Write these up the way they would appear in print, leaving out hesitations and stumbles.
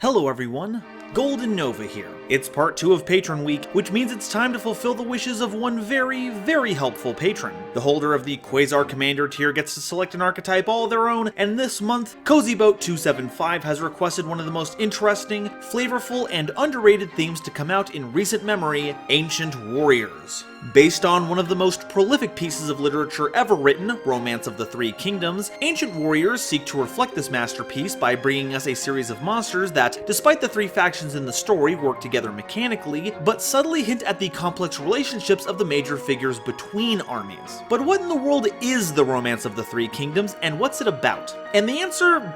Hello everyone, GoldenNova here. It's part 2 of Patron Week, which means it's time to fulfill the wishes of one very helpful patron. The holder of the Quasar Commander tier gets to select an archetype all their own, and this month, CozyBoat275 has requested one of the most interesting, flavorful, and underrated themes to come out in recent memory, Ancient Warriors. Based on one of the most prolific pieces of literature ever written, Romance of the Three Kingdoms, Ancient Warriors seek to reflect this masterpiece by bringing us a series of monsters that, despite the three factions in the story, work together mechanically, but subtly hint at the complex relationships of the major figures between armies. But what in the world is the Romance of the Three Kingdoms, and what's it about? And the answer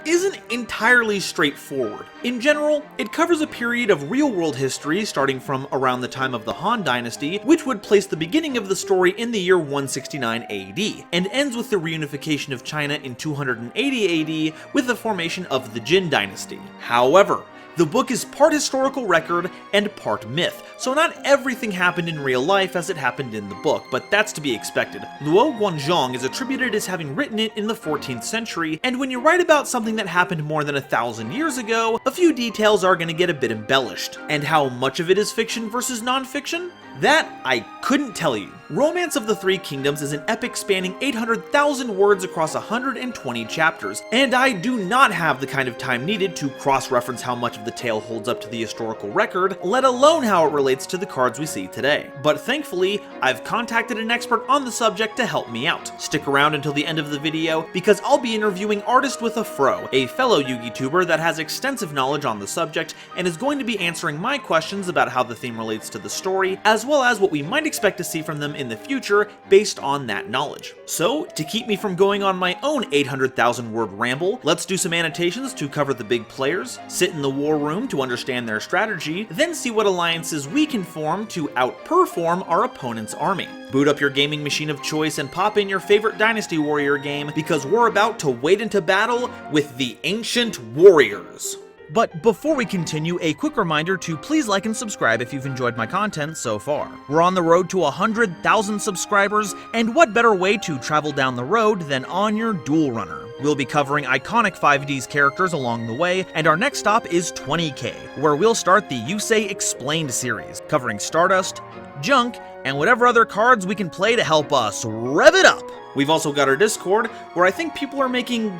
isn't entirely straightforward. In general, it covers a period of real-world history starting from around the time of the Han Dynasty, which would place the beginning of the story in the year 169 AD, and ends with the reunification of China in 280 AD with the formation of the Jin Dynasty. However, the book is part historical record and part myth, so not everything happened in real life as it happened in the book, but that's to be expected. Luo Guanzhong is attributed as having written it in the 14th century, and when you write about something that happened more than 1,000 years ago, a few details are going to get a bit embellished. And how much of it is fiction versus non-fiction? That I couldn't tell you. Romance of the Three Kingdoms is an epic spanning 800,000 words across 120 chapters, and I do not have the kind of time needed to cross-reference how much of the tale holds up to the historical record, let alone how it relates to the cards we see today. But thankfully, I've contacted an expert on the subject to help me out. Stick around until the end of the video, because I'll be interviewing ArtistWithAfro, a fellow Yugituber that has extensive knowledge on the subject, and is going to be answering my questions about how the theme relates to the story, as well as what we might expect to see from them in the future based on that knowledge. So, to keep me from going on my own 800,000 word ramble, let's do some annotations to cover the big players, sit in the war room to understand their strategy, then see what alliances we can form to outperform our opponent's army. Boot up your gaming machine of choice and pop in your favorite Dynasty Warrior game, because we're about to wade into battle with the Ancient Warriors. But before we continue, a quick reminder to please like and subscribe if you've enjoyed my content so far. We're on the road to 100,000 subscribers, and what better way to travel down the road than on your Duel Runner? We'll be covering iconic 5D's characters along the way, and our next stop is 20K, where we'll start the Yusei Explained series, covering Stardust, Junk, and whatever other cards we can play to help us rev it up. We've also got our Discord, where I think people are making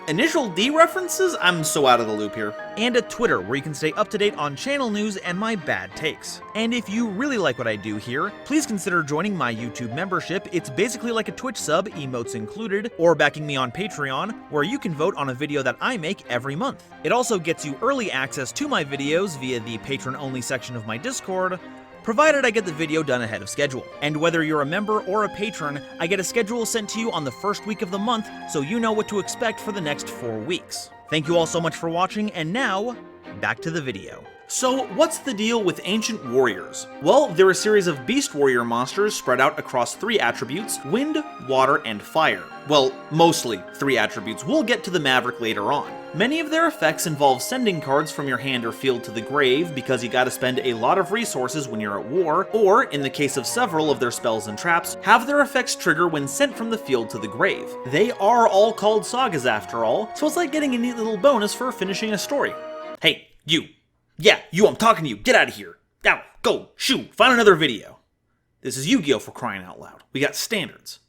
Initial D references? I'm so out of the loop here. And a Twitter, where you can stay up to date on channel news and my bad takes. And if you really like what I do here, please consider joining my YouTube membership. It's basically like a Twitch sub, emotes included, or backing me on Patreon, where you can vote on a video that I make every month. It also gets you early access to my videos via the patron-only section of my Discord, provided I get the video done ahead of schedule. And whether you're a member or a patron, I get a schedule sent to you on the first week of the month, so you know what to expect for the next 4 weeks. Thank you all so much for watching, and now, back to the video. So, what's the deal with Ancient Warriors? Well, they're a series of Beast Warrior monsters spread out across 3 attributes: wind, water, and fire. Well, mostly 3 attributes. We'll get to the Maverick later on. Many of their effects involve sending cards from your hand or field to the grave, because you gotta spend a lot of resources when you're at war, or, in the case of several of their spells and traps, have their effects trigger when sent from the field to the grave. They are all called sagas after all, so it's like getting a neat little bonus for finishing a story. Hey, you. Yeah, you, I'm talking to you. Get out of here. Now, go, shoot, find another video. This is Yu-Gi-Oh! For crying out loud. We got standards.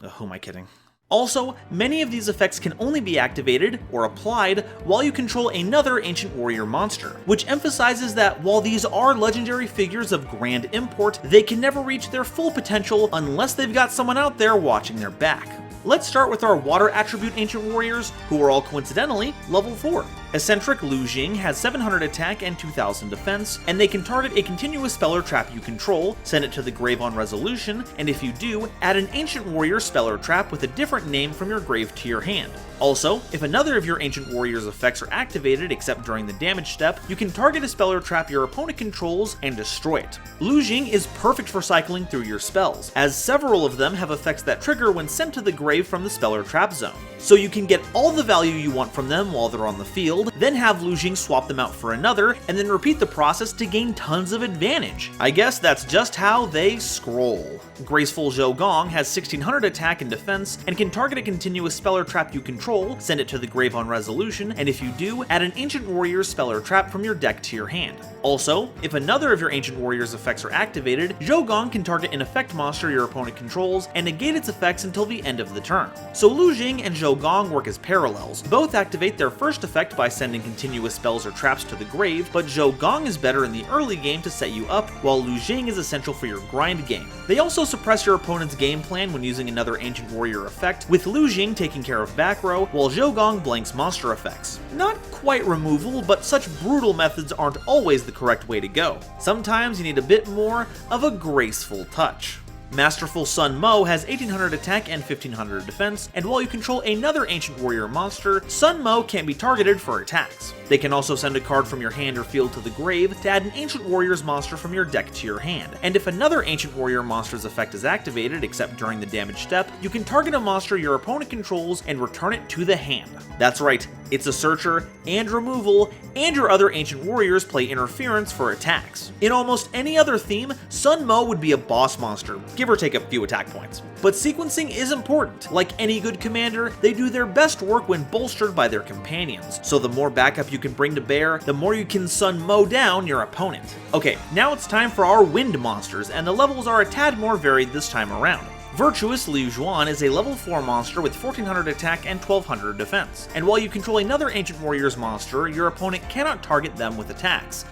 Who am I kidding? Also, many of these effects can only be activated or applied while you control another Ancient Warrior monster, which emphasizes that while these are legendary figures of grand import, they can never reach their full potential unless they've got someone out there watching their back. Let's start with our water attribute Ancient Warriors, who are all coincidentally level 4. Eccentric Lu Jing has 700 attack and 2000 defense, and they can target a continuous spell or trap you control, send it to the grave on resolution, and if you do, add an Ancient Warrior spell or trap with a different name from your grave to your hand. Also, if another of your Ancient Warrior's effects are activated except during the damage step, you can target a spell or trap your opponent controls and destroy it. Lu Jing is perfect for cycling through your spells, as several of them have effects that trigger when sent to the grave grave from the Speller Trap Zone. So you can get all the value you want from them while they're on the field, then have Liu Xuan swap them out for another, and then repeat the process to gain tons of advantage. I guess that's just how they scroll. Graceful Zhuge Kong has 1600 attack and defense, and can target a continuous Speller Trap you control, send it to the grave on resolution, and if you do, add an Ancient Warrior's Speller Trap from your deck to your hand. Also, if another of your Ancient Warrior's effects are activated, Zhuge Kong can target an effect monster your opponent controls and negate its effects until the end of the turn. So Liu Xuan and Zhuge Kong work as parallels. Both activate their first effect by sending continuous spells or traps to the grave, but Zhuge Kong is better in the early game to set you up, while Liu Xuan is essential for your grind game. They also suppress your opponent's game plan when using another Ancient Warrior effect, with Liu Xuan taking care of back row, while Zhuge Kong blanks monster effects. Not quite removal, but such brutal methods aren't always the correct way to go. Sometimes you need a bit more of a graceful touch. Masterful Sun Mo has 1800 attack and 1500 defense, and while you control another Ancient Warrior monster, Sun Mo can't be targeted for attacks. They can also send a card from your hand or field to the grave to add an Ancient Warrior's monster from your deck to your hand, and if another Ancient Warrior monster's effect is activated, except during the damage step, you can target a monster your opponent controls and return it to the hand. That's right, it's a searcher, and removal, and your other Ancient Warriors play interference for attacks. In almost any other theme, Sun Mo would be a boss monster, give or take a few attack points. But sequencing is important. Like any good commander, they do their best work when bolstered by their companions, so the more backup you can bring to bear, the more you can Sun Mo down your opponent. Okay, now it's time for our wind monsters, and the levels are a tad more varied this time around. Virtuous Liu Xuan is a level 4 monster with 1400 attack and 1200 defense, and while you control another Ancient Warrior's monster, your opponent cannot target them with attacks.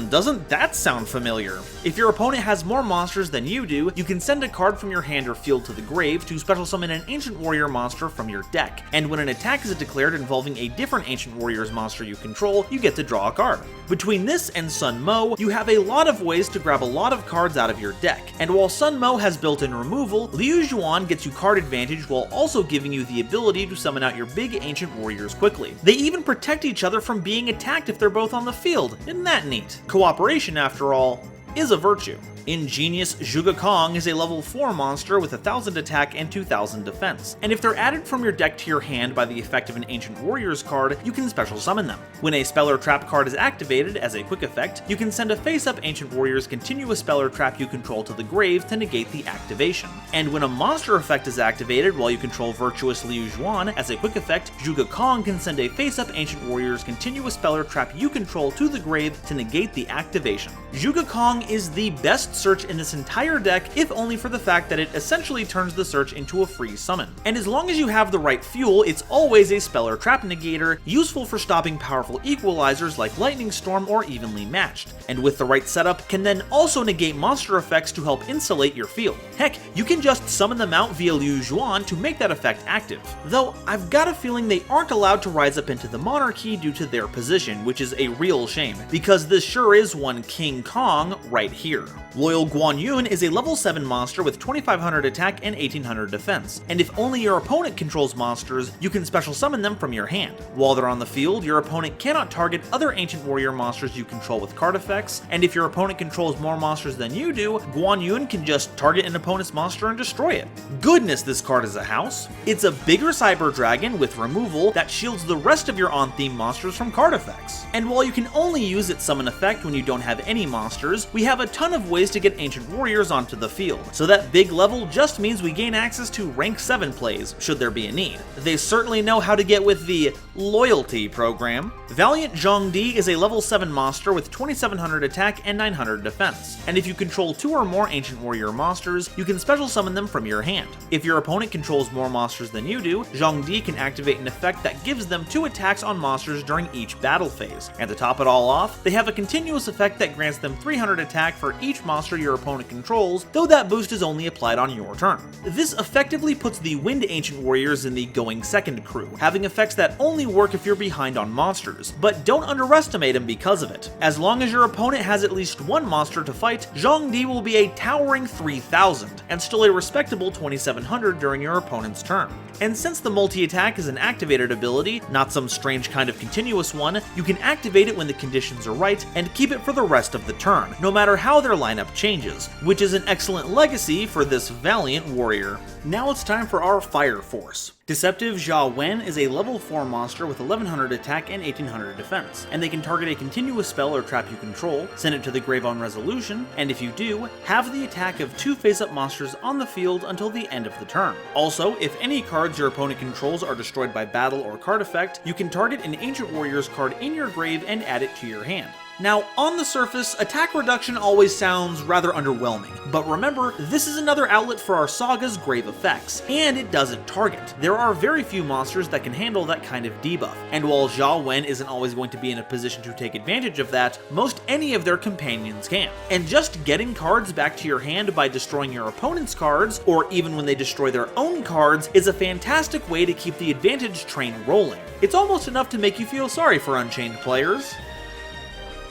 Doesn't that sound familiar? If your opponent has more monsters than you do, you can send a card from your hand or field to the grave to special summon an Ancient Warrior monster from your deck, and when an attack is declared involving a different Ancient Warrior's monster you control, you get to draw a card. Between this and Sun Mo, you have a lot of ways to grab a lot of cards out of your deck, and while Sun Mo has built-in removal, Liu Xuan gets you card advantage while also giving you the ability to summon out your big Ancient Warriors quickly. They even protect each other from being attacked if they're both on the field. Isn't that neat? Cooperation, after all, is a virtue. Ingenious Zhuge Kong is a level 4 monster with 1000 attack and 2000 defense, and if they're added from your deck to your hand by the effect of an Ancient Warriors card, you can special summon them. When a Speller Trap card is activated as a quick effect, you can send a face-up Ancient Warrior's continuous Speller Trap you control to the grave to negate the activation. And when a monster effect is activated while you control Virtuous Liu Xuan as a quick effect, Zhuge Kong can send a face-up Ancient Warrior's continuous Speller Trap you control to the grave to negate the activation. Zhuge Kong is the best search in this entire deck, if only for the fact that it essentially turns the search into a free summon. And as long as you have the right fuel, it's always a Speller Trap negator, useful for stopping powerful equalizers like Lightning Storm or Evenly Matched, and with the right setup can then also negate monster effects to help insulate your field. Heck, you can just summon them out via Liu Xuan to make that effect active. Though, I've got a feeling they aren't allowed to rise up into the monarchy due to their position, which is a real shame, because this sure is one King Kong right here. Loyal Guan Yun is a level 7 monster with 2500 attack and 1800 defense, and if only your opponent controls monsters, you can special summon them from your hand. While they're on the field, your opponent cannot target other Ancient Warrior monsters you control with card effects, and if your opponent controls more monsters than you do, Guan Yun can just target an opponent's monster and destroy it. Goodness, this card is a house! It's a bigger Cyber Dragon with removal that shields the rest of your on-theme monsters from card effects. And while you can only use its summon effect when you don't have any monsters, we have a ton of ways to get Ancient Warriors onto the field, so that big level just means we gain access to rank 7 plays, should there be a need. They certainly know how to get with the loyalty program. Valiant Zhongdi is a level 7 monster with 2700 attack and 900 defense, and if you control 2 or more Ancient Warrior monsters, you can special summon them from your hand. If your opponent controls more monsters than you do, Zhongdi can activate an effect that gives them 2 attacks on monsters during each battle phase, and to top it all off, they have a continuous effect that grants them 300 attack for each monster your opponent controls, though that boost is only applied on your turn. This effectively puts the Wind Ancient Warriors in the going second crew, having effects that only work if you're behind on monsters, but don't underestimate them because of it. As long as your opponent has at least one monster to fight, Zhongdi will be a towering 3000, and still a respectable 2700 during your opponent's turn. And since the multi-attack is an activated ability, not some strange kind of continuous one, you can activate it when the conditions are right and keep it for the rest of the turn, no matter how their lineup changes, which is an excellent legacy for this valiant warrior. Now it's time for our Fire Force. Deceptive Jia Wen is a level 4 monster with 1100 attack and 1800 defense, and they can target a continuous spell or trap you control, send it to the grave on resolution, and if you do, have the attack of 2 face-up monsters on the field until the end of the turn. Also, if any cards your opponent controls are destroyed by battle or card effect, you can target an Ancient Warriors card in your grave and add it to your hand. Now, on the surface, attack reduction always sounds rather underwhelming, but remember, this is another outlet for our Saga's grave effects, and it doesn't target. There are very few monsters that can handle that kind of debuff, and while Jia Wen isn't always going to be in a position to take advantage of that, most any of their companions can. And just getting cards back to your hand by destroying your opponent's cards, or even when they destroy their own cards, is a fantastic way to keep the advantage train rolling. It's almost enough to make you feel sorry for Unchained players.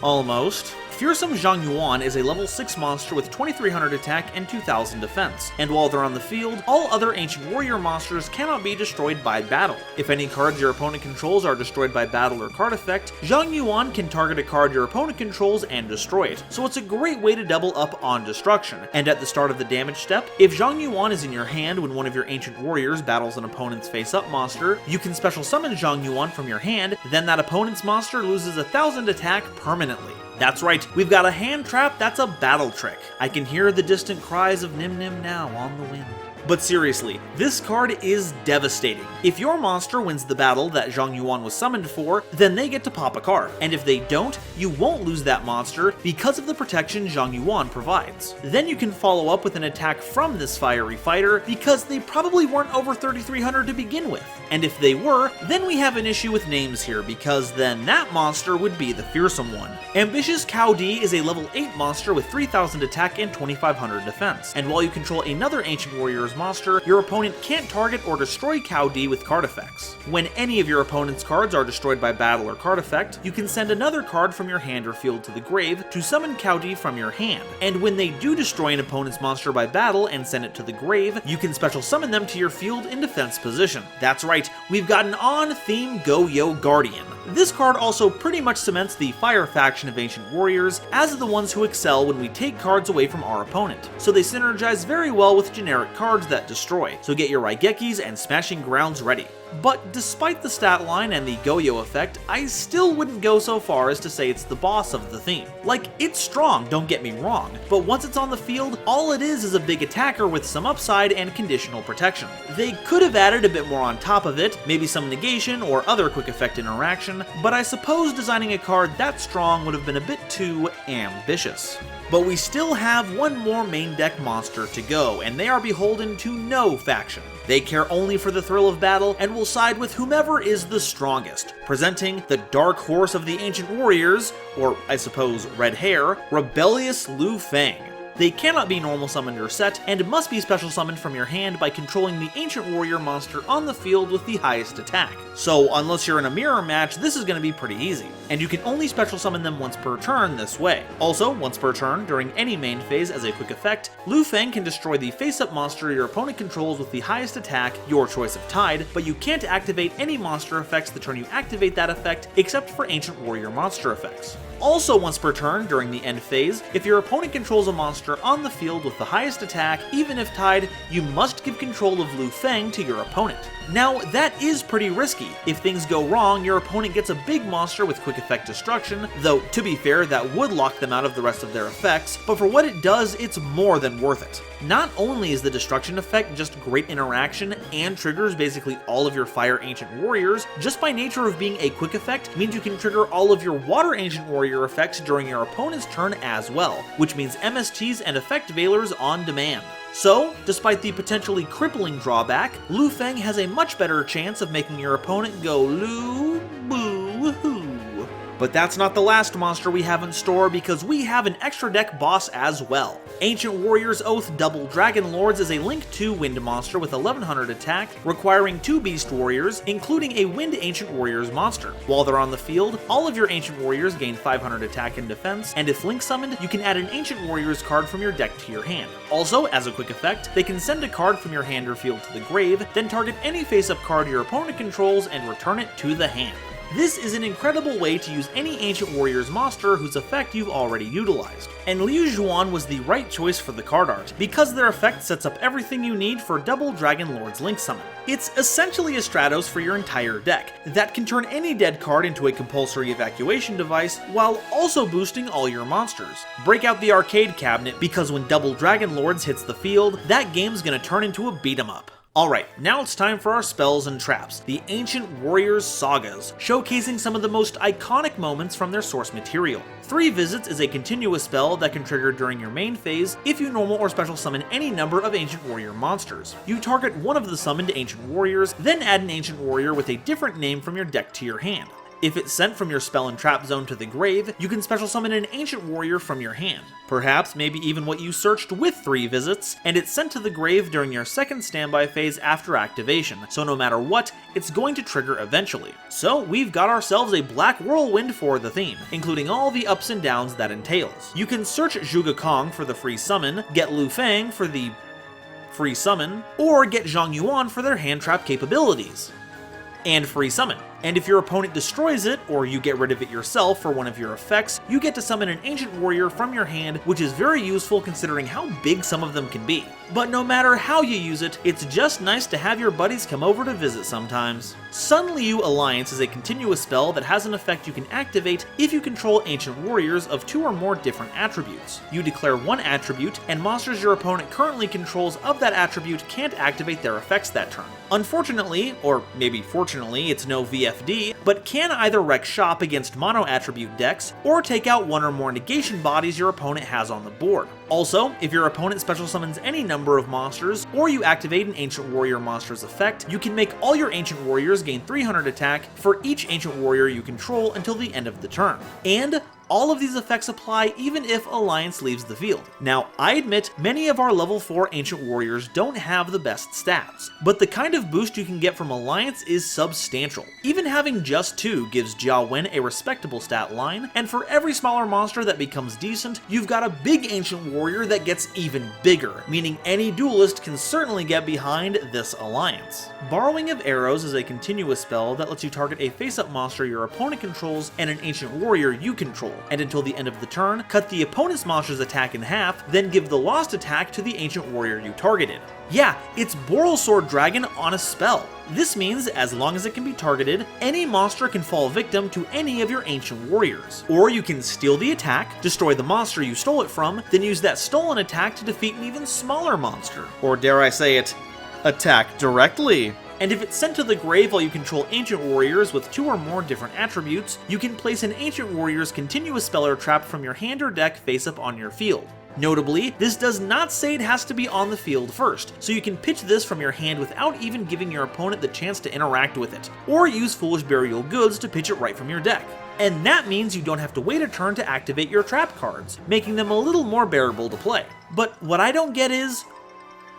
Almost. Fearsome Zhang Yuan is a level 6 monster with 2300 attack and 2000 defense, and while they're on the field, all other Ancient Warrior monsters cannot be destroyed by battle. If any cards your opponent controls are destroyed by battle or card effect, Zhang Yuan can target a card your opponent controls and destroy it, so it's a great way to double up on destruction. And at the start of the damage step, if Zhang Yuan is in your hand when one of your Ancient Warriors battles an opponent's face-up monster, you can special summon Zhang Yuan from your hand, then that opponent's monster loses 1000 attack permanently. That's right, we've got a hand trap that's a battle trick. I can hear the distant cries of Nim Nim now on the wind. But seriously, this card is devastating. If your monster wins the battle that Zhang Yuan was summoned for, then they get to pop a card, and if they don't, you won't lose that monster because of the protection Zhang Yuan provides. Then you can follow up with an attack from this fiery fighter because they probably weren't over 3300 to begin with. And if they were, then we have an issue with names here because then that monster would be the fearsome one. Ambitious Cao Di is a level 8 monster with 3000 attack and 2500 defense, and while you control another Ancient Warriors monster, your opponent can't target or destroy Cao Di with card effects. When any of your opponent's cards are destroyed by battle or card effect, you can send another card from your hand or field to the grave to summon Cao Di from your hand, and when they do destroy an opponent's monster by battle and send it to the grave, you can special summon them to your field in defense position. That's right, we've got an on-theme Go-Yo Guardian. This card also pretty much cements the Fire faction of Ancient Warriors as the ones who excel when we take cards away from our opponent, so they synergize very well with generic cards that destroy, so get your Raigekis and Smashing Grounds ready. But despite the stat line and the Go-Yo effect, I still wouldn't go so far as to say it's the boss of the theme. Like, it's strong, don't get me wrong, but once it's on the field, all it is a big attacker with some upside and conditional protection. They could have added a bit more on top of it, maybe some negation or other quick effect interaction, but I suppose designing a card that strong would have been a bit too ambitious. But we still have one more main deck monster to go, and they are beholden to no faction. They care only for the thrill of battle and will side with whomever is the strongest, presenting the dark horse of the Ancient Warriors, or I suppose red hair, rebellious Liu Feng. They cannot be normal summoned or set, and must be special summoned from your hand by controlling the Ancient Warrior monster on the field with the highest attack. So unless you're in a mirror match, this is going to be pretty easy, and you can only special summon them once per turn this way. Also, once per turn, during any main phase as a quick effect, Liu Feng can destroy the face-up monster your opponent controls with the highest attack, your choice of Tide, but you can't activate any monster effects the turn you activate that effect, except for Ancient Warrior monster effects. Also once per turn, during the end phase, if your opponent controls a monster on the field with the highest attack, even if tied, you must give control of Liu Feng to your opponent. Now, that is pretty risky. If things go wrong, your opponent gets a big monster with quick effect destruction, though to be fair, that would lock them out of the rest of their effects, but for what it does, it's more than worth it. Not only is the destruction effect just great interaction and triggers basically all of your Fire Ancient Warriors, just by nature of being a quick effect means you can trigger all of your Water Ancient Warrior effects during your opponent's turn as well, which means MSTs and Effect Veilers on demand. So, despite the potentially crippling drawback, Liu Feng has a much better chance of making your opponent go Lu Boo Hoo. But that's not the last monster we have in store, because we have an extra deck boss as well. Ancient Warrior's Oath Double Dragon Lords is a Link 2 Wind monster with 1100 attack, requiring 2 Beast Warriors, including a Wind Ancient Warriors monster. While they're on the field, all of your Ancient Warriors gain 500 attack and defense, and if Link summoned, you can add an Ancient Warriors card from your deck to your hand. Also, as a quick effect, they can send a card from your hand or field to the grave, then target any face-up card your opponent controls and return it to the hand. This is an incredible way to use any Ancient Warrior's monster whose effect you've already utilized. And Liu Xuan was the right choice for the card art, because their effect sets up everything you need for Double Dragon Lord's Link Summon. It's essentially a Stratos for your entire deck, that can turn any dead card into a compulsory evacuation device, while also boosting all your monsters. Break out the arcade cabinet, because when Double Dragon Lords hits the field, that game's gonna turn into a beat 'em up. Alright, now it's time for our spells and traps, the Ancient Warriors Sagas, showcasing some of the most iconic moments from their source material. 3 Visits is a continuous spell that can trigger during your main phase if you normal or special summon any number of Ancient Warrior monsters. You target one of the summoned Ancient Warriors, then add an Ancient Warrior with a different name from your deck to your hand. If it's sent from your spell and trap zone to the grave, you can special summon an Ancient Warrior from your hand. Perhaps maybe even what you searched with 3 visits, and it's sent to the grave during your second standby phase after activation, so no matter what, it's going to trigger eventually. So we've got ourselves a Black Whirlwind for the theme, including all the ups and downs that entails. You can search Zhuge Kong for the free summon, get Liu Fang for the free summon, or get Zhang Yuan for their hand trap capabilities and free summon. And if your opponent destroys it, or you get rid of it yourself for one of your effects, you get to summon an Ancient Warrior from your hand, which is very useful considering how big some of them can be. But no matter how you use it, it's just nice to have your buddies come over to visit sometimes. Sun Liu Alliance is a continuous spell that has an effect you can activate if you control Ancient Warriors of 2 or more different attributes. You declare one attribute, and monsters your opponent currently controls of that attribute can't activate their effects that turn. Unfortunately, or maybe fortunately, it's no VFD, but can either wreck shop against mono attribute decks, or take out one or more negation bodies your opponent has on the board. Also, if your opponent special summons any number of monsters, or you activate an Ancient Warrior monster's effect, you can make all your Ancient Warriors gain 300 attack for each Ancient Warrior you control until the end of the turn. And all of these effects apply even if Alliance leaves the field. Now, I admit many of our level 4 Ancient Warriors don't have the best stats, but the kind of boost you can get from Alliance is substantial. Even having just 2 gives Jia Wen a respectable stat line, and for every smaller monster that becomes decent, you've got a big Ancient Warrior that gets even bigger, meaning any duelist can certainly get behind this Alliance. Borrowing of Arrows is a continuous spell that lets you target a face-up monster your opponent controls and an Ancient Warrior you control, and until the end of the turn, cut the opponent's monster's attack in half, then give the lost attack to the Ancient Warrior you targeted. Yeah, it's Borrelsword Dragon on a spell. This means, as long as it can be targeted, any monster can fall victim to any of your Ancient Warriors. Or you can steal the attack, destroy the monster you stole it from, then use that stolen attack to defeat an even smaller monster. Or dare I say it, attack directly. And if it's sent to the grave while you control Ancient Warriors with 2 or more different attributes, you can place an Ancient Warrior's continuous spell or trap from your hand or deck face up on your field. Notably, this does not say it has to be on the field first, so you can pitch this from your hand without even giving your opponent the chance to interact with it, or use Foolish Burial Goods to pitch it right from your deck. And that means you don't have to wait a turn to activate your trap cards, making them a little more bearable to play. But what I don't get is,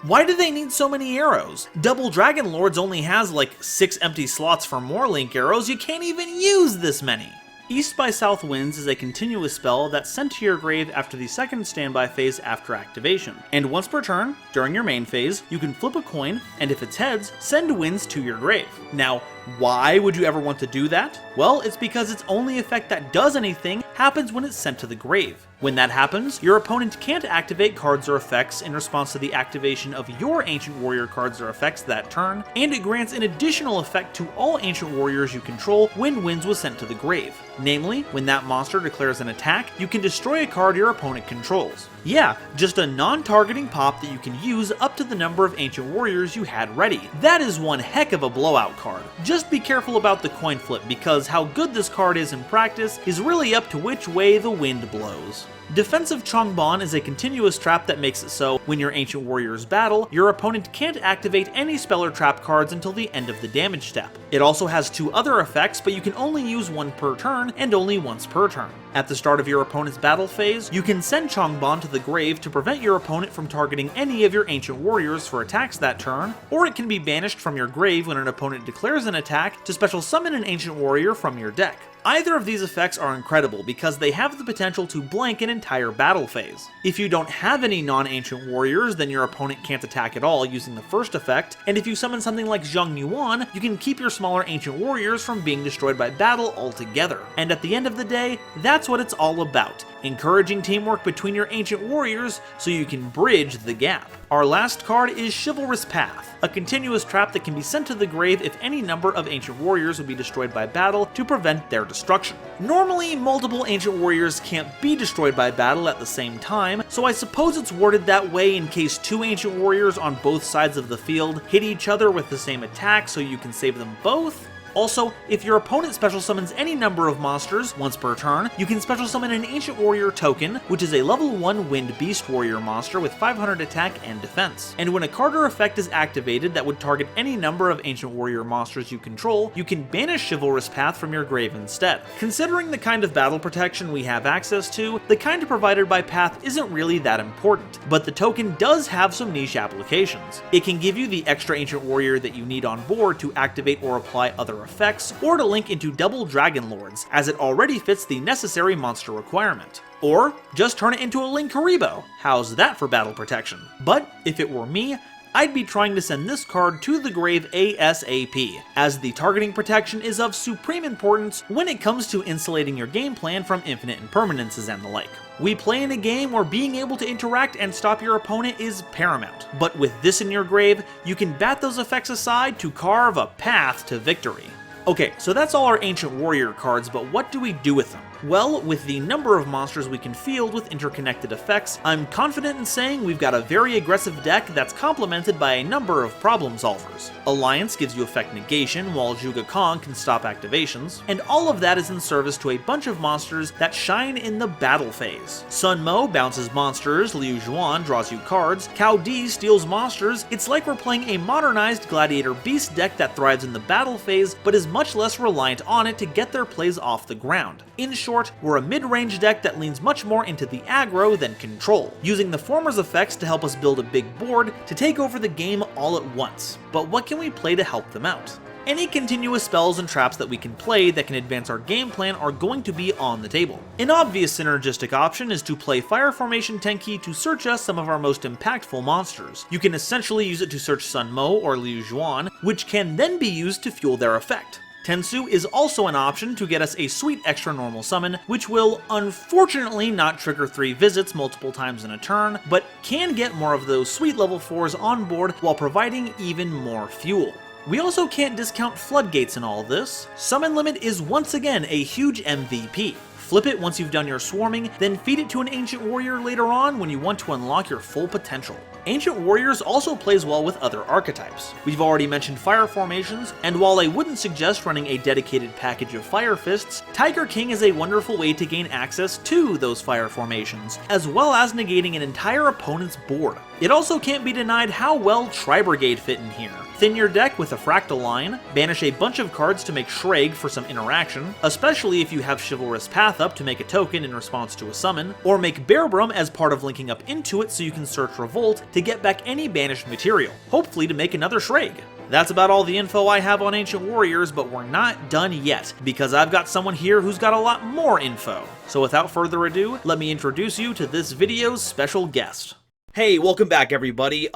why do they need so many arrows? Double Dragon Lords only has like 6 empty slots for more Link arrows, you can't even use this many! East by South Winds is a continuous spell that's sent to your grave after the second standby phase after activation. And once per turn, during your main phase, you can flip a coin, and if it's heads, send winds to your grave. Now, why would you ever want to do that? Well, it's because its only effect that does anything happens when it's sent to the grave. When that happens, your opponent can't activate cards or effects in response to the activation of your Ancient Warrior cards or effects that turn, and it grants an additional effect to all Ancient Warriors you control when Winds was sent to the grave. Namely, when that monster declares an attack, you can destroy a card your opponent controls. Yeah, just a non-targeting pop that you can use up to the number of Ancient Warriors you had ready. That is one heck of a blowout card. Just be careful about the coin flip, because how good this card is in practice is really up to which way the wind blows. Defensive Chongban is a continuous trap that makes it so, when your Ancient Warriors battle, your opponent can't activate any spell or trap cards until the end of the damage step. It also has 2 other effects, but you can only use 1 per turn, and only once per turn. At the start of your opponent's battle phase, you can send Chongban to the grave to prevent your opponent from targeting any of your Ancient Warriors for attacks that turn, or it can be banished from your grave when an opponent declares an attack to special summon an Ancient Warrior from your deck. Either of these effects are incredible because they have the potential to blank an entire battle phase. If you don't have any non-ancient warriors, then your opponent can't attack at all using the first effect, and if you summon something like Zhuge Yuan, you can keep your smaller ancient warriors from being destroyed by battle altogether. And at the end of the day, that's what it's all about, encouraging teamwork between your ancient warriors so you can bridge the gap. Our last card is Chivalrous Path, a continuous trap that can be sent to the grave if any number of ancient warriors would be destroyed by battle to prevent their destruction. Normally, multiple ancient warriors can't be destroyed by battle at the same time, so I suppose it's worded that way in case two ancient warriors on both sides of the field hit each other with the same attack so you can save them both. Also, if your opponent special summons any number of monsters once per turn, you can special summon an Ancient Warrior token, which is a level 1 Wind Beast Warrior monster with 500 attack and defense. And when a card or effect is activated that would target any number of Ancient Warrior monsters you control, you can banish Chivalrous Path from your grave instead. Considering the kind of battle protection we have access to, the kind provided by Path isn't really that important, but the token does have some niche applications. It can give you the extra Ancient Warrior that you need on board to activate or apply other effects, or to link into double Dragon Lords, as it already fits the necessary monster requirement. Or just turn it into a Linkuriboh. How's that for battle protection? But if it were me, I'd be trying to send this card to the grave ASAP, as the targeting protection is of supreme importance when it comes to insulating your game plan from infinite impermanences and the like. We play in a game where being able to interact and stop your opponent is paramount, but with this in your grave, you can bat those effects aside to carve a path to victory. Okay, so that's all our Ancient Warrior cards, but what do we do with them? Well, with the number of monsters we can field with interconnected effects, I'm confident in saying we've got a very aggressive deck that's complemented by a number of problem solvers. Alliance gives you effect negation, while Zhuge Kong can stop activations, and all of that is in service to a bunch of monsters that shine in the battle phase. Sun Mo bounces monsters, Liu Xuan draws you cards, Cao Di steals monsters. It's like we're playing a modernized Gladiator Beast deck that thrives in the battle phase, but is much less reliant on it to get their plays off the ground. In short, we're a mid-range deck that leans much more into the aggro than control, using the former's effects to help us build a big board to take over the game all at once. But what can we play to help them out? Any continuous spells and traps that we can play that can advance our game plan are going to be on the table. An obvious synergistic option is to play Fire Formation Tenki to search us some of our most impactful monsters. You can essentially use it to search Sun Mo or Liu Xuan, which can then be used to fuel their effect. Tensu is also an option to get us a sweet extra normal summon, which will unfortunately not trigger 3 visits multiple times in a turn, but can get more of those sweet level 4s on board while providing even more fuel. We also can't discount Floodgates in all this. Summon Limit is once again a huge MVP. Flip it once you've done your swarming, then feed it to an Ancient Warrior later on when you want to unlock your full potential. Ancient Warriors also plays well with other archetypes. We've already mentioned Fire Formations, and while I wouldn't suggest running a dedicated package of Fire Fists, Tiger King is a wonderful way to gain access to those Fire Formations, as well as negating an entire opponent's board. It also can't be denied how well Tri-Brigade fit in here. Thin your deck with a Fractal Line, banish a bunch of cards to make Shreg for some interaction, especially if you have Chivalrous Path up to make a token in response to a summon, or make Bearbrum as part of linking up into it so you can search Revolt to get back any banished material, hopefully to make another Shreg. That's about all the info I have on Ancient Warriors, but we're not done yet, because I've got someone here who's got a lot more info. So without further ado, let me introduce you to this video's special guest. Hey, welcome back everybody.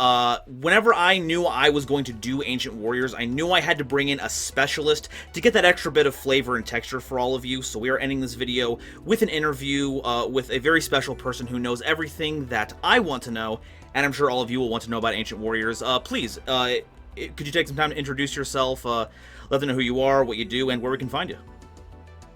Whenever I knew I was going to do Ancient Warriors, I knew I had to bring in a specialist to get that extra bit of flavor and texture for all of you, so we are ending this video with an interview with a very special person who knows everything that I want to know, and I'm sure all of you will want to know about Ancient Warriors. Please, could you take some time to introduce yourself, let them know who you are, what you do, and where we can find you?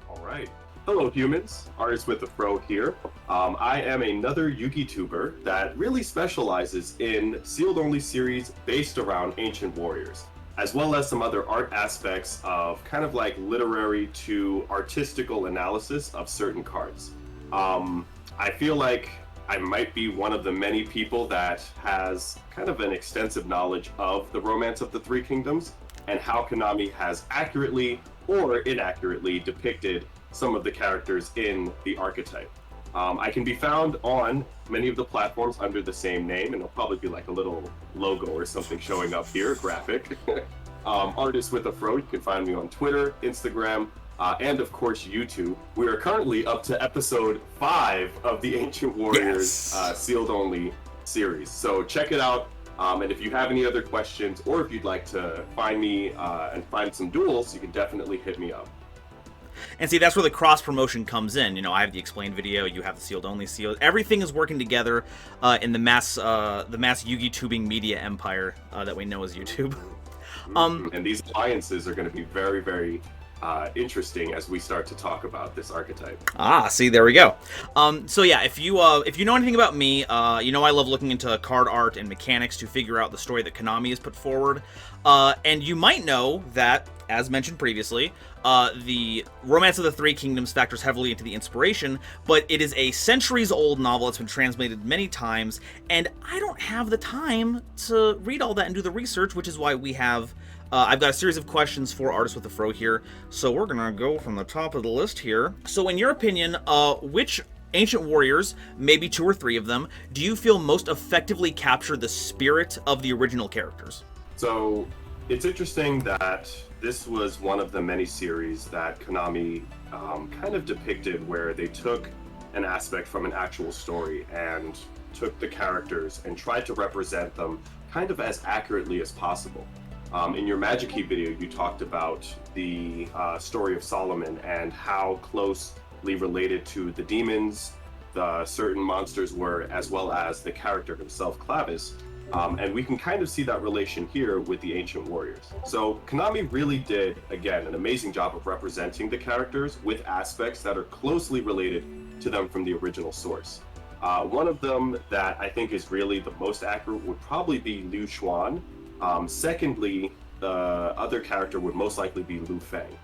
Alright. Hello humans, ArtistWithAfro here. I am another Yugituber that really specializes in sealed-only series based around Ancient Warriors, as well as some other art aspects of kind of like literary to artistical analysis of certain cards. I feel like I might be one of the many people that has kind of an extensive knowledge of the Romance of the Three Kingdoms and how Konami has accurately or inaccurately depicted some of the characters in the archetype. I can be found on many of the platforms under the same name, and it'll probably be like a little logo or something showing up here, graphic. ArtistWithAfro, you can find me on Twitter, Instagram, and of course YouTube. We are currently up to episode 5 of the Ancient Warriors sealed only series. So check it out. And if you have any other questions, or if you'd like to find me and find some duels, you can definitely hit me up. And see, that's where the cross promotion comes in. You know, I have the explained video, you have the sealed only sealed. Everything is working together in the mass Yugitubing media empire that we know as YouTube. And these alliances are going to be very, very interesting as we start to talk about this archetype. See, there we go. So yeah, if you know anything about me, you know I love looking into card art and mechanics to figure out the story that Konami has put forward. And you might know that, as mentioned previously, the Romance of the Three Kingdoms factors heavily into the inspiration, but it is a centuries-old novel that's been translated many times, and I don't have the time to read all that and do the research, which is why we have... I've got a series of questions for ArtistWithAfro here, so we're gonna go from the top of the list here. So in your opinion, which Ancient Warriors, maybe 2 or 3 of them, do you feel most effectively capture the spirit of the original characters? So it's interesting that this was one of the many series that Konami kind of depicted where they took an aspect from an actual story and took the characters and tried to represent them kind of as accurately as possible. In your Magic Key video, you talked about the story of Solomon and how closely related to the demons the certain monsters were, as well as the character himself, Clavis. And we can kind of see that relation here with the Ancient Warriors. So Konami really did, again, an amazing job of representing the characters with aspects that are closely related to them from the original source. One of them that I think is really the most accurate would probably be Liu Xuan. Secondly, the other character would most likely be Liu Feng.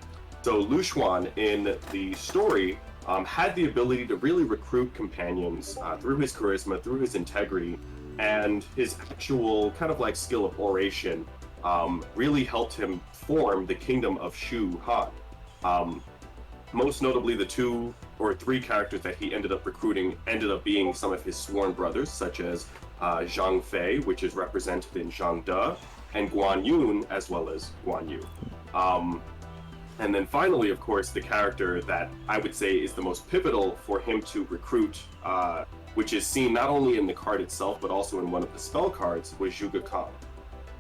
So Liu Xuan in the story had the ability to really recruit companions through his charisma, through his integrity, and his actual kind of like skill of oration really helped him form the kingdom of Shu Han. Most notably, the 2 or 3 characters that he ended up recruiting ended up being some of his sworn brothers, such as Zhang Fei, which is represented in Zhang De, and Guan Yun, as well as Guan Yu. And then finally, of course, the character that I would say is the most pivotal for him to recruit, which is seen not only in the card itself, but also in one of the spell cards, was Zhuge Kong.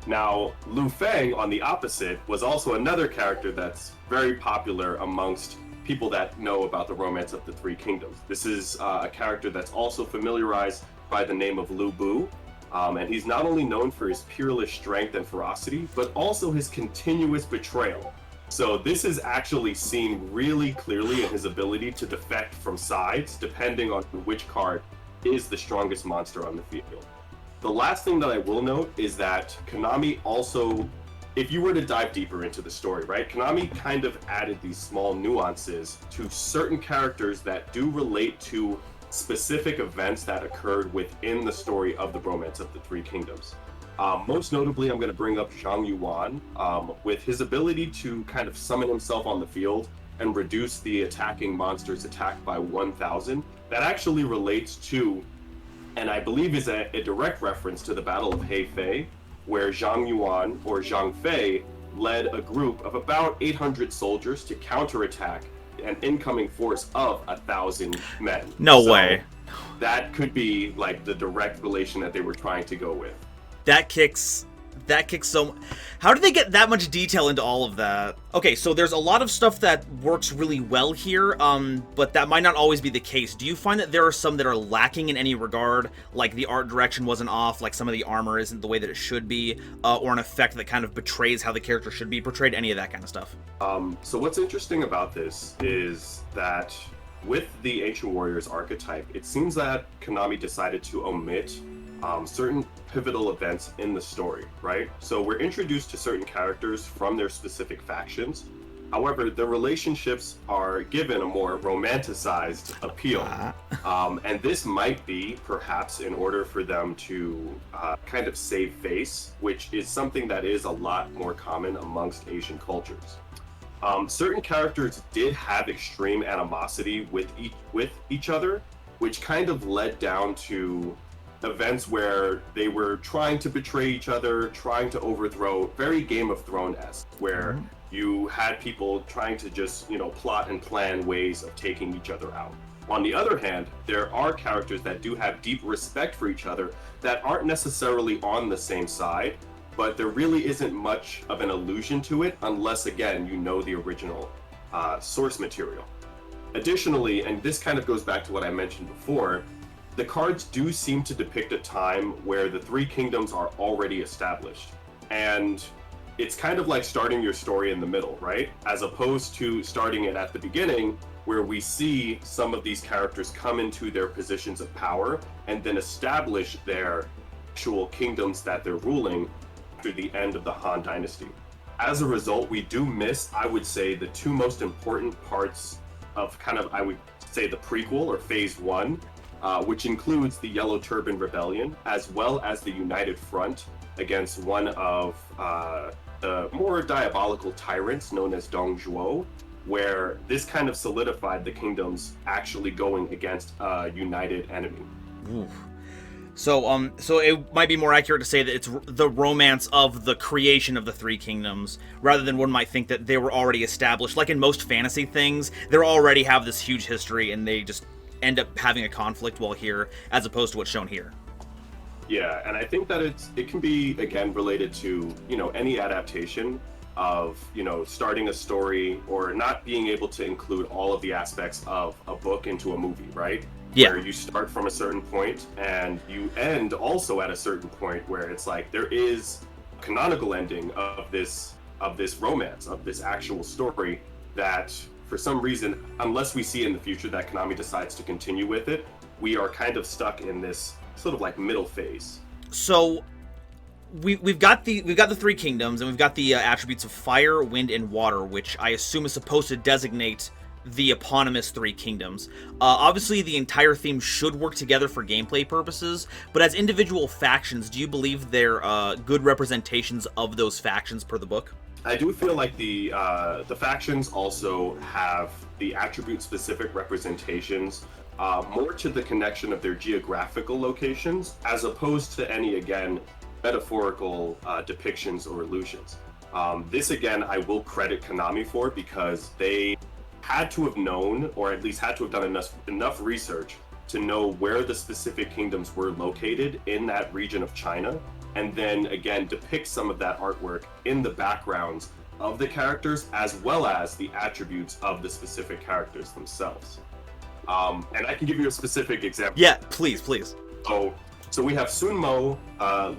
Now, Liu Feng, on the opposite, was also another character that's very popular amongst people that know about the Romance of the Three Kingdoms. This is a character that's also familiarized by the name of Lu Bu, and he's not only known for his peerless strength and ferocity, but also his continuous betrayal. So this is actually seen really clearly in his ability to defect from sides, depending on which card is the strongest monster on the field. The last thing that I will note is that Konami also, if you were to dive deeper into the story, right, Konami kind of added these small nuances to certain characters that do relate to specific events that occurred within the story of the Romance of the Three Kingdoms. Most notably, I'm going to bring up Zhang Yuan with his ability to kind of summon himself on the field and reduce the attacking monster's attack by 1,000. That actually relates to, and I believe is a direct reference to the Battle of Hefei, where Zhang Yuan or Zhang Fei led a group of about 800 soldiers to counterattack an incoming force of 1,000 men. No way. That could be like the direct relation that they were trying to go with. That kicks so... How did they get that much detail into all of that? Okay, so there's a lot of stuff that works really well here, but that might not always be the case. Do you find that there are some that are lacking in any regard? Like the art direction wasn't off, like some of the armor isn't the way that it should be, or an effect that kind of betrays how the character should be portrayed, any of that kind of stuff? So what's interesting about this is that with the Ancient Warriors archetype, it seems that Konami decided to omit certain pivotal events in the story, right? So we're introduced to certain characters from their specific factions. However, the relationships are given a more romanticized appeal. And this might be perhaps in order for them to kind of save face, which is something that is a lot more common amongst Asian cultures. Certain characters did have extreme animosity with each other, which kind of led down to events where they were trying to betray each other, trying to overthrow, very Game of Thrones-esque, where you had people trying to just, plot and plan ways of taking each other out. On the other hand, there are characters that do have deep respect for each other that aren't necessarily on the same side, but there really isn't much of an allusion to it unless, again, you know the original source material. Additionally, and this kind of goes back to what I mentioned before, the cards do seem to depict a time where the three kingdoms are already established. And it's kind of like starting your story in the middle, right? As opposed to starting it at the beginning, where we see some of these characters come into their positions of power and then establish their actual kingdoms that they're ruling after the end of the Han Dynasty. As a result, we do miss, I would say, the two most important parts of I would say, the prequel or phase one, which includes the Yellow Turban Rebellion, as well as the United Front against one of the more diabolical tyrants known as Dong Zhuo, where this kind of solidified the kingdoms actually going against a united enemy. Ooh. So it might be more accurate to say that it's the romance of the creation of the three kingdoms, rather than one might think that they were already established. Like in most fantasy things, they already have this huge history, and they just end up having a conflict while here, as opposed to what's shown here. Yeah, and I think that it can be, again, related to, any adaptation of, starting a story or not being able to include all of the aspects of a book into a movie, right? Yeah. Where you start from a certain point and you end also at a certain point where it's like there is a canonical ending of this romance, of this actual story that for some reason, unless we see in the future that Konami decides to continue with it, we are kind of stuck in this sort of like middle phase. So we've got the three kingdoms, and we've got the attributes of fire, wind, and water, which I assume is supposed to designate the eponymous three kingdoms. Obviously, the entire theme should work together for gameplay purposes, but as individual factions, do you believe they're good representations of those factions per the book? I do feel like the factions also have the attribute-specific representations more to the connection of their geographical locations, as opposed to any, again, metaphorical depictions or illusions. This, again, I will credit Konami for, because they had to have known, or at least had to have done enough research to know where the specific kingdoms were located in that region of China, and then again depict some of that artwork in the backgrounds of the characters, as well as the attributes of the specific characters themselves. And I can give you a specific example. Yeah, please. So we have Sun Mo,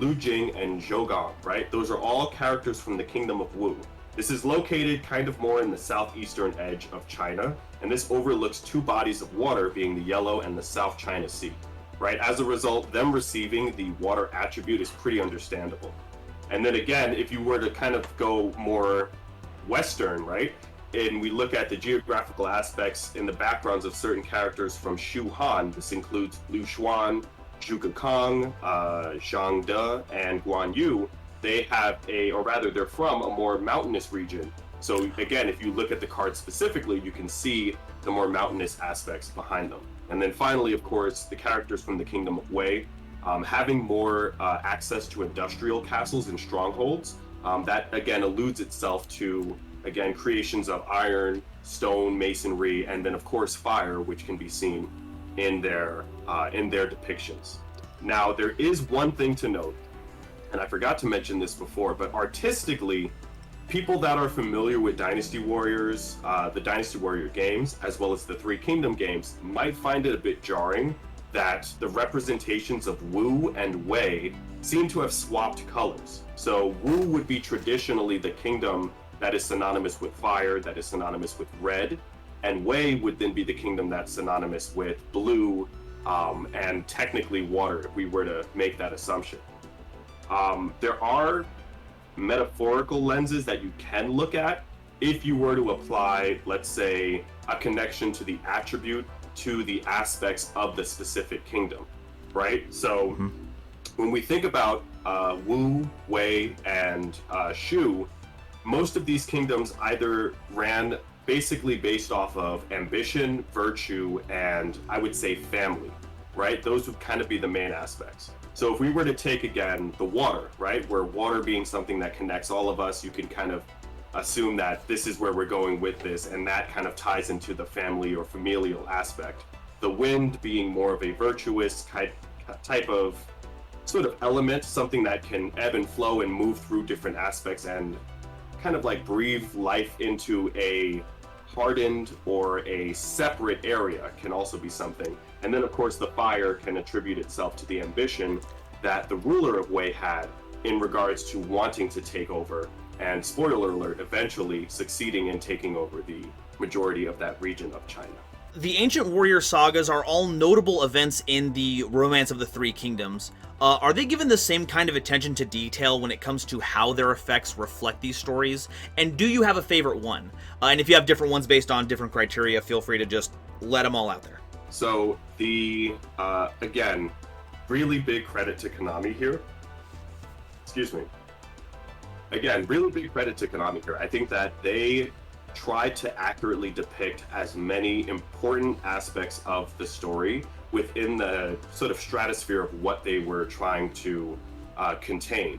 Lu Jing, and Zhuge Kong, right? Those are all characters from the Kingdom of Wu. This is located kind of more in the southeastern edge of China, and this overlooks two bodies of water, being the Yellow and the South China Sea, right? As a result, them receiving the water attribute is pretty understandable. And then again, if you were to kind of go more Western, right? And we look at the geographical aspects in the backgrounds of certain characters from Shu Han. This includes Liu Xuan, Zhuge Kong, Zhang De, and Guan Yu. They have they're from a more mountainous region. So again, if you look at the card specifically, you can see the more mountainous aspects behind them. And then finally, of course, the characters from the Kingdom of Wei, having more access to industrial castles and strongholds, that again alludes itself to, again, creations of iron, stone, masonry, and then of course fire, which can be seen in their depictions. Now, there is one thing to note, and I forgot to mention this before, but artistically, people that are familiar with Dynasty Warriors, the Dynasty Warrior games, as well as the Three Kingdom games, might find it a bit jarring that the representations of Wu and Wei seem to have swapped colors. So Wu would be traditionally the kingdom that is synonymous with fire, that is synonymous with red, and Wei would then be the kingdom that's synonymous with blue, and technically water, if we were to make that assumption. There are metaphorical lenses that you can look at if you were to apply, let's say, a connection to the attribute to the aspects of the specific kingdom, right? So when we think about Wu, Wei, and Shu, most of these kingdoms either ran basically based off of ambition, virtue, and I would say family, right? Those would kind of be the main aspects. So if we were to take, again, the water, right? Where water being something that connects all of us, you can kind of assume that this is where we're going with this, and that kind of ties into the family or familial aspect. The wind being more of a virtuous type of sort of element, something that can ebb and flow and move through different aspects and kind of like breathe life into a hardened or a separate area can also be something. And then of course the fire can attribute itself to the ambition that the ruler of Wei had in regards to wanting to take over, and spoiler alert, eventually succeeding in taking over the majority of that region of China. The ancient warrior sagas are all notable events in the Romance of the Three Kingdoms. Are they given the same kind of attention to detail when it comes to how their effects reflect these stories? And do you have a favorite one? And if you have different ones based on different criteria, feel free to just let them all out there. So again, really big credit to Konami here. Excuse me. Again, really big credit to Konami here. I think that they tried to accurately depict as many important aspects of the story within the sort of stratosphere of what they were trying to contain.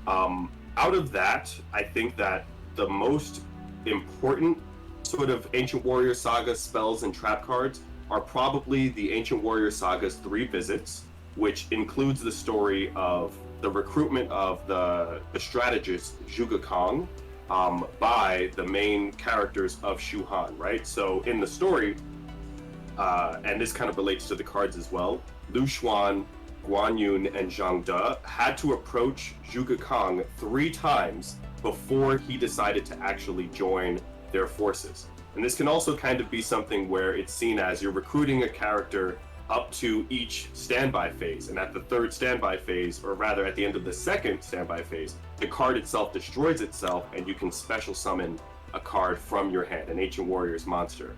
Out of that, I think that the most important sort of Ancient Warrior Saga spells and trap cards are probably the Ancient Warrior Saga's 3 visits, which includes the story of the recruitment of the strategist Zhuge Kong by the main characters of Shu Han, right? So in the story, and this kind of relates to the cards as well, Liu Xuan, Guan Yun, and Zhang De had to approach Zhuge Kong 3 times before he decided to actually join their forces. And this can also kind of be something where it's seen as you're recruiting a character up to each standby phase, and at the 3rd standby phase, or rather at the end of the 2nd standby phase, the card itself destroys itself and you can special summon a card from your hand, an Ancient Warriors monster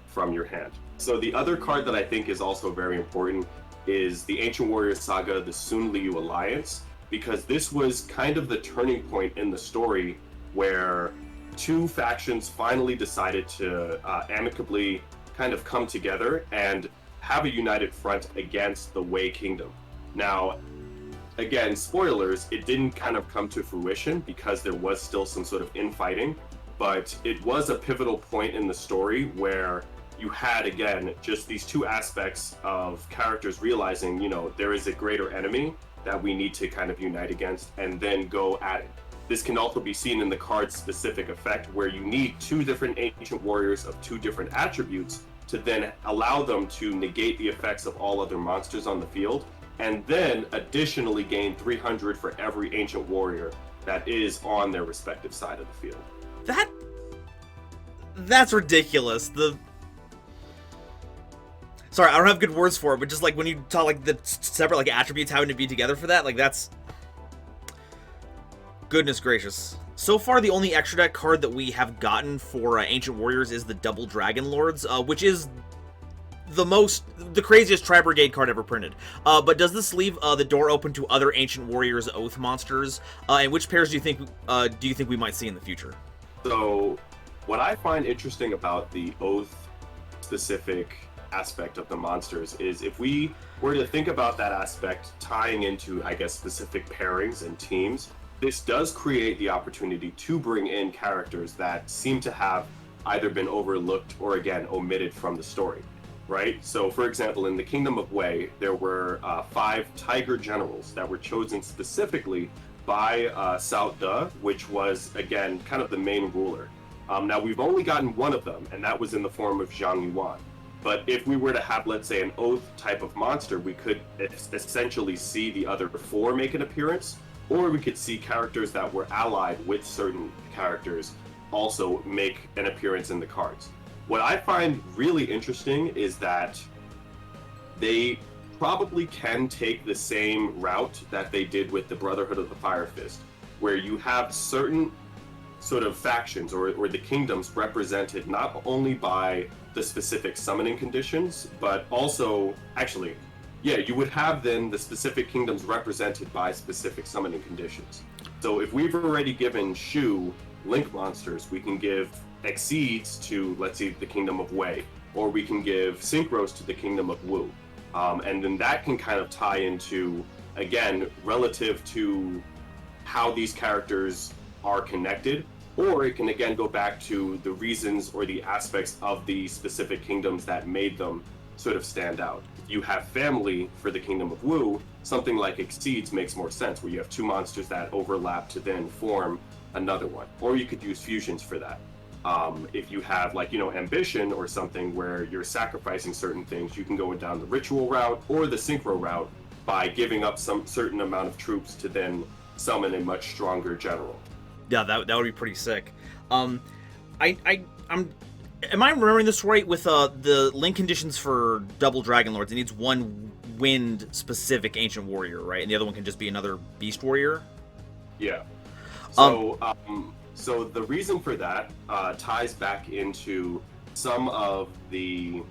from your hand. So the other card that I think is also very important is the Ancient Warriors Saga, the Sun Liu Alliance, because this was kind of the turning point in the story where 2 factions finally decided to amicably kind of come together and have a united front against the Wei Kingdom. Now, again, spoilers, it didn't kind of come to fruition because there was still some sort of infighting, but it was a pivotal point in the story where you had, again, just these 2 aspects of characters realizing, you know, there is a greater enemy that we need to kind of unite against and then go at it. This can also be seen in the card's specific effect where you need 2 different ancient warriors of 2 different attributes to then allow them to negate the effects of all other monsters on the field, and then additionally gain 300 for every ancient warrior that is on their respective side of the field. That's ridiculous. Sorry, I don't have good words for it, but just like when you talk like the separate like attributes having to be together for that, like that's... Goodness gracious. So far, the only extra deck card that we have gotten for Ancient Warriors is the Double Dragon Lords, which is the craziest Tri-Brigade card ever printed. But does this leave the door open to other Ancient Warriors Oath monsters? And which pairs do you think we might see in the future? So, what I find interesting about the Oath specific aspect of the monsters is if we were to think about that aspect tying into, I guess, specific pairings and teams, this does create the opportunity to bring in characters that seem to have either been overlooked or, again, omitted from the story, right? So, for example, in the Kingdom of Wei, there were 5 Tiger Generals that were chosen specifically by Cao De, which was, again, kind of the main ruler. Now, we've only gotten one of them, and that was in the form of Zhang Yuan. But if we were to have, let's say, an Oath type of monster, we could essentially see the other 4 make an appearance, or we could see characters that were allied with certain characters also make an appearance in the cards. What I find really interesting is that they probably can take the same route that they did with the Brotherhood of the Fire Fist, where you have certain sort of factions or the kingdoms represented not only by the specific summoning conditions, but also, actually, yeah, you would have then the specific kingdoms represented by specific summoning conditions. So if we've already given Shu Link monsters, we can give Exceeds to, let's see, the Kingdom of Wei, or we can give Synchros to the Kingdom of Wu. And then that can kind of tie into, again, relative to how these characters are connected, Or it can again go back to the reasons or the aspects of the specific kingdoms that made them sort of stand out. If you have family for the Kingdom of Wu, something like Exceeds makes more sense, where you have two monsters that overlap to then form another one. Or you could use fusions for that. If you have like, Ambition or something where you're sacrificing certain things, you can go down the ritual route or the synchro route by giving up some certain amount of troops to then summon a much stronger general. Yeah, that would be pretty sick. Am I remembering this right with the link conditions for double Dragon Lords? It needs one wind specific ancient warrior, right? And the other one can just be another beast warrior? Yeah. So the reason for that ties back into some of the,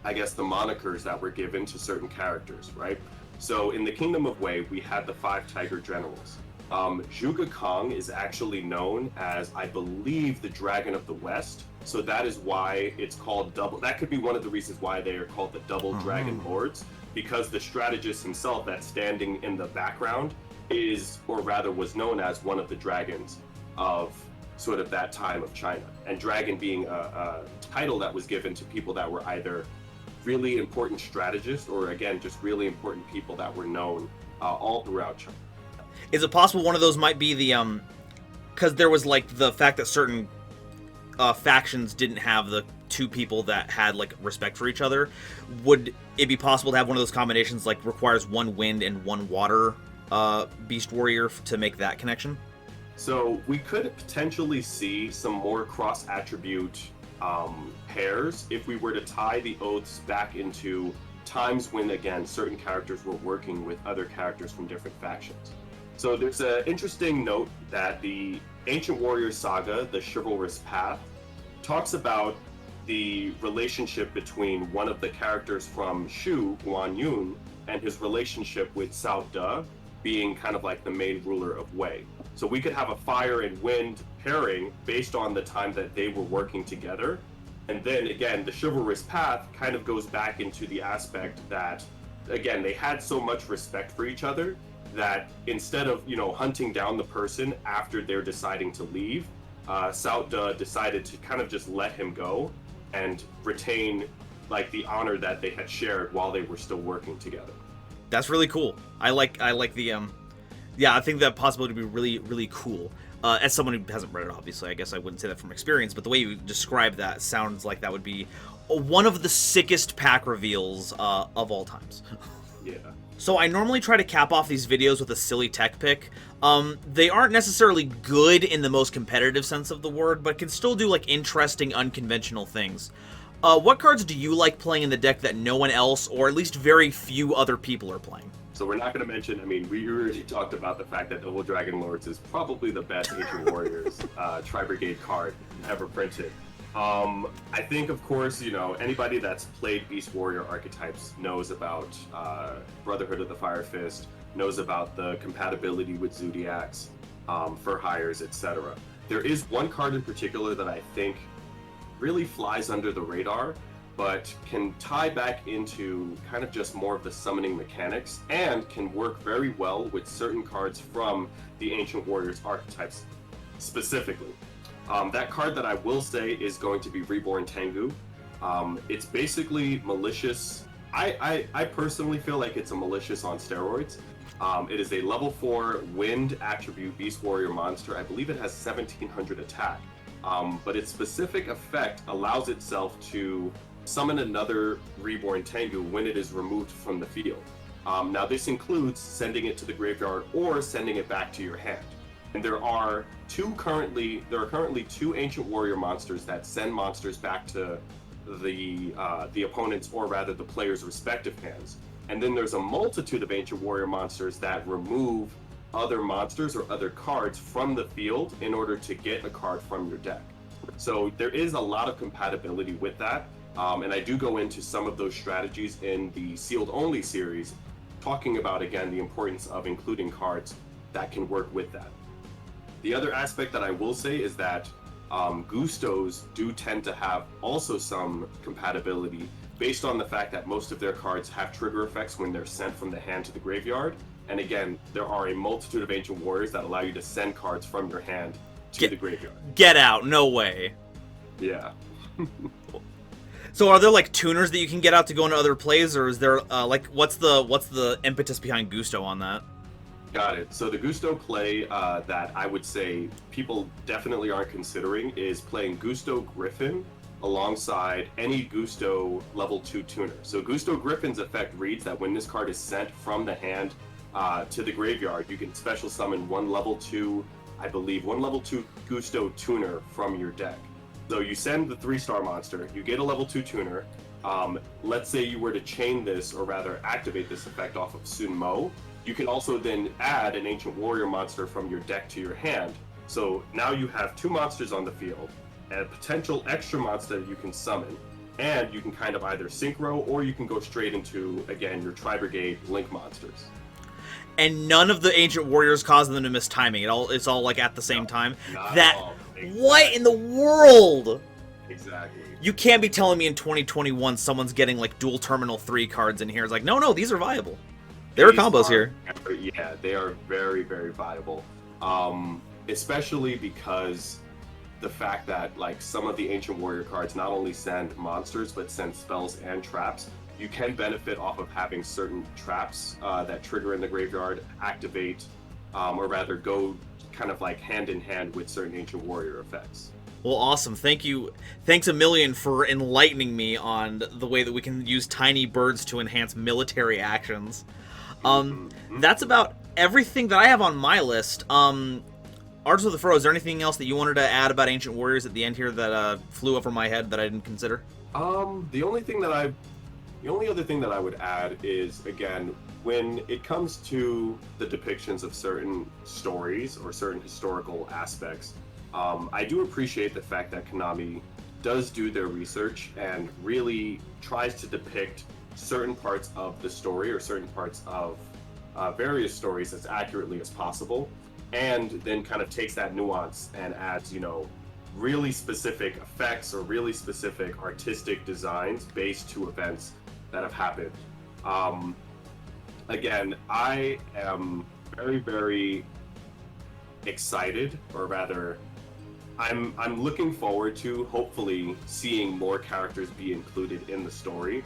I guess, the monikers that were given to certain characters, right? So in the Kingdom of Wei, we had the 5 Tiger Generals. Zhuge Kong is actually known as, I believe, the Dragon of the West. So that is why it's called double. That could be one of the reasons why they are called the Double Dragon Lords, because the strategist himself that's standing in the background is, or rather was known as, one of the dragons of sort of that time of China. And dragon being a title that was given to people that were either really important strategists or, again, just really important people that were known all throughout China. Is it possible one of those might be the, because there was like the fact that certain factions didn't have the two people that had like respect for each other? Would it be possible to have one of those combinations like requires one wind and one water beast warrior to make that connection? So we could potentially see some more cross attribute pairs if we were to tie the oaths back into times when, again, certain characters were working with other characters from different factions. So there's an interesting note that the Ancient Warrior Saga, The Chivalrous Path, talks about the relationship between one of the characters from Shu, Guan Yun, and his relationship with Cao De being kind of like the main ruler of Wei. So we could have a fire and wind pairing based on the time that they were working together. And then again, the Chivalrous Path kind of goes back into the aspect that, again, they had so much respect for each other that instead of, hunting down the person after they're deciding to leave, Cao De decided to kind of just let him go and retain like the honor that they had shared while they were still working together. That's really cool. I like the I think that possibility would be really, really cool. As someone who hasn't read it, obviously, I guess I wouldn't say that from experience, but the way you describe that sounds like that would be one of the sickest pack reveals of all times. Yeah. So I normally try to cap off these videos with a silly tech pick. They aren't necessarily good in the most competitive sense of the word, but can still do like interesting, unconventional things. What cards do you like playing in the deck that no one else, or at least very few other people, are playing? So we're not going to mention, we already talked about the fact that Double Dragon Lords is probably the best Ancient Warriors Tri-Brigade card ever printed. I think, of course, anybody that's played Beast Warrior archetypes knows about Brotherhood of the Fire Fist, knows about the compatibility with Zodiacs, for hires, etc. There is one card in particular that I think really flies under the radar, but can tie back into kind of just more of the summoning mechanics and can work very well with certain cards from the Ancient Warriors archetypes specifically. That card that I will say is going to be Reborn Tengu. It's basically malicious. I personally feel like it's a malicious on steroids. It is a level 4 wind attribute Beast Warrior monster. I believe it has 1700 attack. But its specific effect allows itself to summon another Reborn Tengu when it is removed from the field. Now this includes sending it to the graveyard or sending it back to your hand. And there are currently 2 Ancient Warrior monsters that send monsters back to the opponent's, or rather the player's, respective hands. And then there's a multitude of Ancient Warrior monsters that remove other monsters or other cards from the field in order to get a card from your deck. So there is a lot of compatibility with that. And I do go into some of those strategies in the Sealed Only series, talking about, again, the importance of including cards that can work with that. The other aspect that I will say is that Gustos do tend to have also some compatibility based on the fact that most of their cards have trigger effects when they're sent from the hand to the graveyard. And again, there are a multitude of Ancient Warriors that allow you to send cards from your hand to the graveyard. Get out, no way. Yeah. So are there like tuners that you can get out to go into other plays, or is there like what's the impetus behind Gusto on that? Got it. So the Gusto play that I would say people definitely aren't considering is playing Gusto Griffin alongside any Gusto level 2 tuner. So Gusto Griffin's effect reads that when this card is sent from the hand to the graveyard, you can special summon one level 2 Gusto tuner from your deck. So you send the 3-star monster, you get a level 2 tuner. Let's say you were to chain this, or rather activate this effect off of Sunmo. You can also then add an Ancient Warrior monster from your deck to your hand. So now you have 2 monsters on the field, and a potential extra monster you can summon. And you can kind of either synchro, or you can go straight into, again, your Tri-Brigade Link monsters. And none of the Ancient Warriors cause them to miss timing. It's all like at the same time. Not at all. Exactly. What in the world? Exactly. You can't be telling me in 2021 someone's getting like dual terminal 3 cards in here. It's like, no, these are viable. There are combos here. Yeah, they are very, very viable. Especially because the fact that like some of the Ancient Warrior cards not only send monsters but send spells and traps. You can benefit off of having certain traps that trigger in the graveyard, activate, or rather go kind of like hand in hand with certain Ancient Warrior effects. Well, awesome. Thank you. Thanks a million for enlightening me on the way that we can use tiny birds to enhance military actions. That's about everything that I have on my list. ArtistWithAfro, is there anything else that you wanted to add about Ancient Warriors at the end here that flew over my head that I didn't consider? The only other thing that I would add is, again, when it comes to the depictions of certain stories or certain historical aspects, I do appreciate the fact that Konami does do their research and really tries to depict certain parts of the story or certain parts of various stories as accurately as possible, and then kind of takes that nuance and adds, really specific effects or really specific artistic designs based to events that have happened. Again, I am very, very excited, or rather, I'm looking forward to hopefully seeing more characters be included in the story.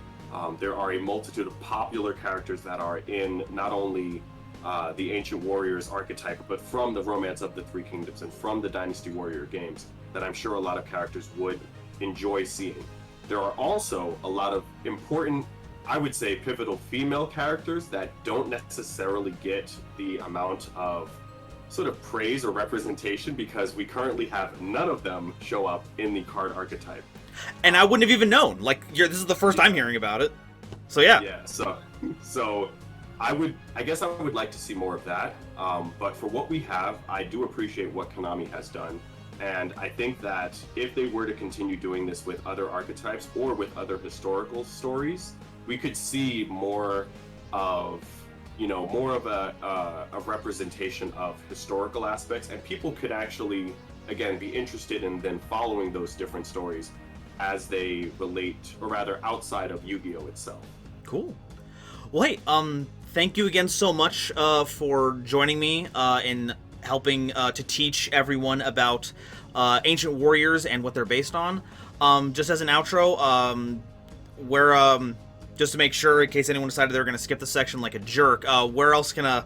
There are a multitude of popular characters that are in not only the Ancient Warriors archetype, but from the Romance of the Three Kingdoms and from the Dynasty Warrior games that I'm sure a lot of characters would enjoy seeing. There are also a lot of important, I would say, pivotal female characters that don't necessarily get the amount of sort of praise or representation because we currently have none of them show up in the card archetype. And I wouldn't have even known. Like, this is the first I'm hearing about it. So yeah. Yeah. So I guess I would like to see more of that. But for what we have, I do appreciate what Konami has done. And I think that if they were to continue doing this with other archetypes or with other historical stories, we could see more of, more of a representation of historical aspects, and people could actually, again, be interested in then following those different stories as they relate, or rather outside of Yu-Gi-Oh! Itself. Cool. Well, hey, thank you again so much for joining me in helping to teach everyone about Ancient Warriors and what they're based on. Just as an outro, just to make sure, in case anyone decided they were going to skip the section like a jerk, where else can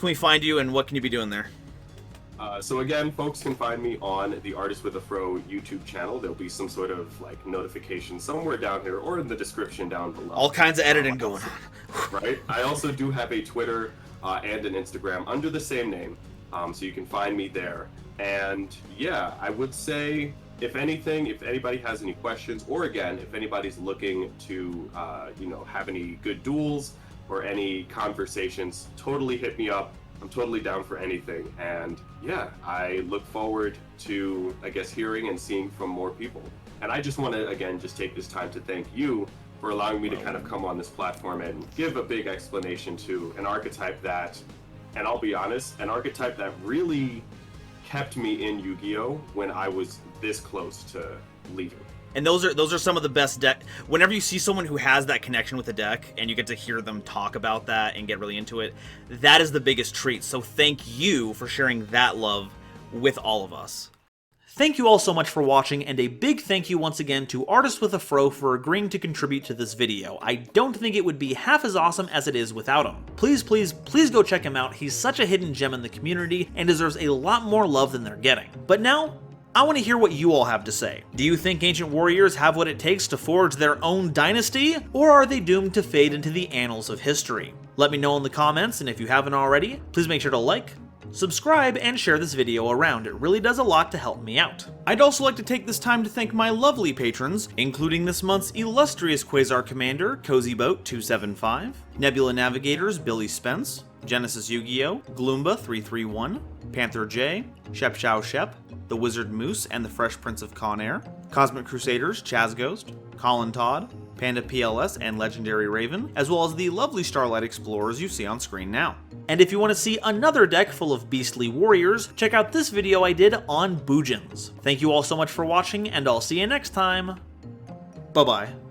we find you, and what can you be doing there? So again, folks can find me on the ArtistWithAfro YouTube channel. There'll be some sort of like notification somewhere down here or in the description down below. All kinds of editing going on. Right? I also do have a Twitter and an Instagram under the same name, so you can find me there. And yeah, I would say, if anything, if anybody has any questions, or again, if anybody's looking to, have any good duels or any conversations, totally hit me up. I'm totally down for anything. And yeah, I look forward to, I guess, hearing and seeing from more people. And I just want to, again, just take this time to thank you for allowing me to kind of come on this platform and give a big explanation to an archetype that, and I'll be honest, an archetype that really kept me in Yu-Gi-Oh! When I was this close to leaving. And those are some of the best deck. Whenever you see someone who has that connection with the deck and you get to hear them talk about that and get really into it, that is the biggest treat. So thank you for sharing that love with all of us. Thank you all so much for watching, and a big thank you once again to ArtistWithAfro for agreeing to contribute to this video. I don't think it would be half as awesome as it is without him. Please, please, please go check him out. He's such a hidden gem in the community and deserves a lot more love than they're getting. But now, I want to hear what you all have to say. Do you think ancient warriors have what it takes to forge their own dynasty, or are they doomed to fade into the annals of history? Let me know in the comments, and if you haven't already, please make sure to like, subscribe, and share this video around. It really does a lot to help me out. I'd also like to take this time to thank my lovely patrons, including this month's illustrious Quasar Commander, CozyBoat275, Nebula Navigators Billy Spence, Genesis Yu-Gi-Oh, Gloomba331, Panther J, Shep Shao Shep, The Wizard Moose and the Fresh Prince of Conair, Cosmic Crusaders Chaz Ghost, Colin Todd, Panda PLS and Legendary Raven, as well as the lovely Starlight Explorers you see on screen now. And if you want to see another deck full of beastly warriors, check out this video I did on Boojins. Thank you all so much for watching, and I'll see you next time. Bye-bye.